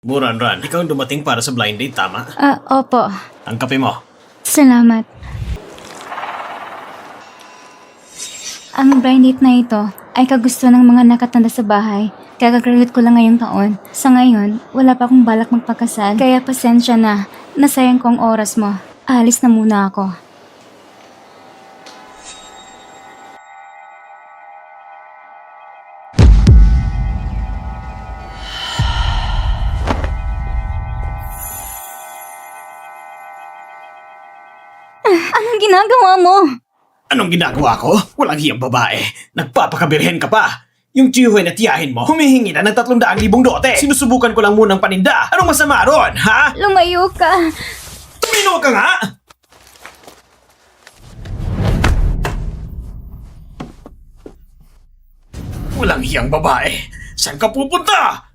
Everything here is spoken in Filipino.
Buranran, ikaw ang dumating para sa blind date, tama? Opo. Ang kape mo. Salamat. Ang blind date na ito ay kagusto ng mga nakatanda sa bahay. Kagagraduate ko lang ngayong taon. Sa ngayon, wala pa akong balak magpakasal. Kaya pasensya na. Nasayang ko ang oras mo. Alis na muna ako. Anong ginagawa mo? Anong ginagawa ko? Walang hiyang babae. Nagpapakabirhen ka pa. Yung tiyuhin at tiyahin mo, humihingi na ng 300,000 dote. Sinusubukan ko lang munang paninda. Anong masama ron, ha? Lumayo ka. Tumino ka nga! Walang hiyang babae. Saan ka pupunta?